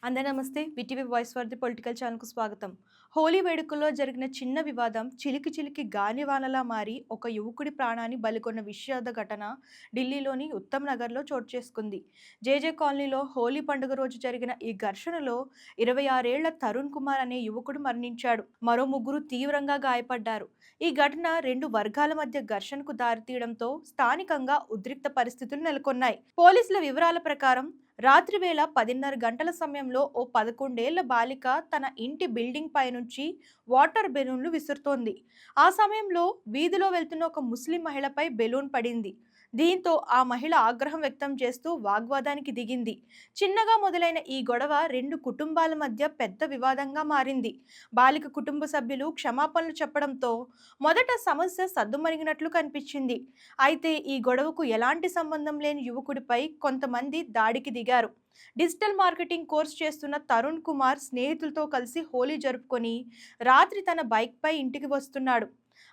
అందరూ నమస్తే. VTV voice for the political ఛానల్‌కు స్వాగతం. హోలీ వేడుకల్లో జరిగిన చిన్న వివాదం చిలికి చిలికి గాలివానలా మారి ఒక యువకుడి ప్రాణాన్ని బలికొన్న విషాద ఘటన ఢిల్లీలోని ఉత్తమ్ నగర్‌లో చోటు చేసుకుంది. జేజే కాలనీలో హోలీ పండుగ రోజు జరిగిన ఈ ఘర్షణలో 26 ఏళ్ల తరుణ్ కుమార్ అనే యువకుడు మరణించాడు. మరో ముగ్గురు తీవ్రంగా గాయపడ్డారు. ఈ ఘటన రెండు వర్గాల మధ్య ఘర్షణకు దారితీయడంతో స్థానికంగా ఉద్రిక్త పరిస్థితులు నెలకొన్నాయి. పోలీసుల వివరాల ప్రకారం రాత్రి వేళ 10:30 గంటల సమయంలో ఓ 11 ఏళ్ల బాలిక తన ఇంటి బిల్డింగ్ పైనుంచి వాటర్ బెలూన్లు విసురుతోంది. ఆ సమయంలో వీధిలో వెళ్తున్న ఒక ముస్లిం మహిళపై బెలూన్ పడింది. దీంతో ఆ మహిళ ఆగ్రహం వ్యక్తం చేస్తూ వాగ్వాదానికి దిగింది. చిన్నగా మొదలైన ఈ గొడవ రెండు కుటుంబాల మధ్య పెద్ద వివాదంగా మారింది. బాలిక కుటుంబ సభ్యులు క్షమాపణలు చెప్పడంతో మొదట సమస్య సద్దుమణిగినట్లు కనిపించింది. అయితే ఈ గొడవకు ఎలాంటి సంబంధం లేని యువకుడిపై కొంతమంది దాడికి దిగారు. డిజిటల్ మార్కెటింగ్ కోర్స్ చేస్తున్న తరుణ్ కుమార్ స్నేహితులతో కలిసి హోలీ జరుపుకొని రాత్రి తన బైక్పై ఇంటికి వస్తున్నాడు.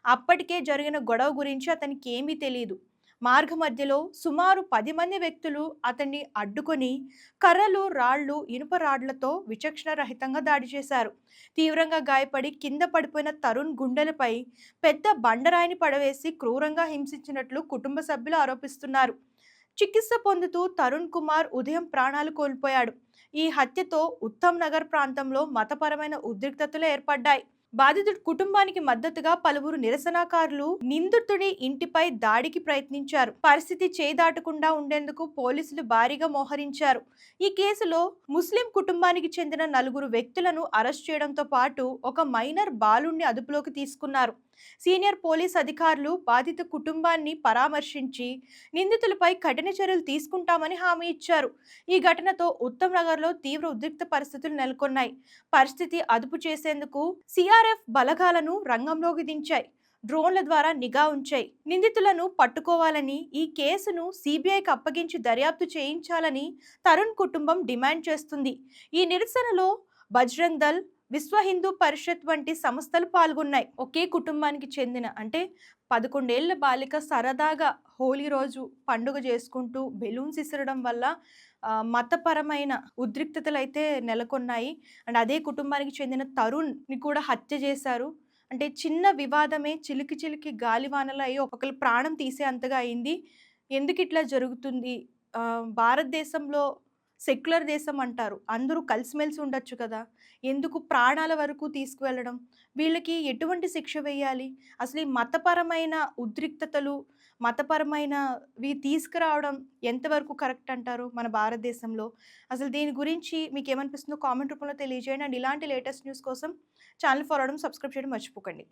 అప్పటికే జరిగిన గొడవ గురించి అతనికి ఏమీ తెలియదు. మార్గ మధ్యలో సుమారు 10 మంది వ్యక్తులు అతన్ని అడ్డుకొని కర్రలు, రాళ్లు, ఇనుప రాడ్లతో విచక్షణరహితంగా దాడి చేశారు. తీవ్రంగా గాయపడి కింద పడిపోయిన తరుణ్ గుండెలపై పెద్ద బండరాయిని పడవేసి క్రూరంగా హింసించినట్లు కుటుంబ సభ్యులు ఆరోపిస్తున్నారు. చికిత్స పొందుతూ తరుణ్ కుమార్ ఉదయం ప్రాణాలు కోల్పోయాడు. ఈ హత్యతో ఉత్తమ్ నగర్ ప్రాంతంలో మతపరమైన ఉద్రిక్తతలు ఏర్పడ్డాయి. బాధితుడి కుటుంబానికి మద్దతుగా పలువురు నిరసనకారులు నిందితుడి ఇంటిపై దాడికి ప్రయత్నించారు. పరిస్థితి చేదాటకుండా ఉండేందుకు పోలీసులు భారీగా మోహరించారు. ఈ కేసులో ముస్లిం కుటుంబానికి చెందిన 4 వ్యక్తులను అరెస్ట్ చేయడంతో పాటు ఒక మైనర్ బాలుడిని అదుపులోకి తీసుకున్నారు. సీనియర్ పోలీస్ అధికారులు బాధిత కుటుంబాన్ని పరామర్శించి నిందితులపై కఠిన చర్యలు తీసుకుంటామని హామీ ఇచ్చారు. ఈ ఘటనతో ఉత్తమ్ నగర్లో తీవ్ర ఉద్రిక్త పరిస్థితులు నెలకొన్నాయి. పరిస్థితి అదుపు చేసేందుకు సిఆర్ఎఫ్ బలగాలను రంగంలోకి దించాయి. డ్రోన్ల ద్వారా నిఘా ఉంచాయి. నిందితులను పట్టుకోవాలని, ఈ కేసును సిబిఐకి అప్పగించి దర్యాప్తు చేయించాలని తరుణ్ కుటుంబం డిమాండ్ చేస్తుంది. ఈ నిరసనలో బజరంగ్ దళ్, విశ్వ హిందూ పరిషత్ వంటి సంస్థలు పాల్గొన్నాయి. ఒకే కుటుంబానికి చెందిన 11 ఏళ్ల బాలిక సరదాగా హోలీ రోజు పండుగ చేసుకుంటూ బెలూన్స్ ఇసరడం వల్ల మతపరమైన ఉద్రిక్తతలు అయితే నెలకొన్నాయి. అండ్ అదే కుటుంబానికి చెందిన తరుణ్ని కూడా హత్య చేశారు. చిన్న వివాదమే చిలికి చిలికి గాలివానలు అయ్యి ఒకరి ప్రాణం తీసే అంతగా అయింది. ఎందుకు ఇట్లా జరుగుతుంది? భారతదేశంలో సెక్యులర్ దేశం అంటారు. అందరూ కలిసిమెలిసి ఉండొచ్చు కదా! ఎందుకు ప్రాణాల వరకు తీసుకువెళ్ళడం? వీళ్ళకి ఎటువంటి శిక్ష వేయాలి? అసలు ఈ మతపరమైన ఉద్రిక్తతలు, మతపరమైనవి తీసుకురావడం ఎంతవరకు కరెక్ట్ అంటారు మన భారతదేశంలో? అసలు దీని గురించి మీకేమనిపిస్తుందో కామెంట్ రూపంలో తెలియజేయండి. అండ్ ఇలాంటి లేటెస్ట్ న్యూస్ కోసం ఛానల్ ఫాలో అవ్వడం, సబ్స్క్రైబ్ చేయడం మర్చిపోకండి.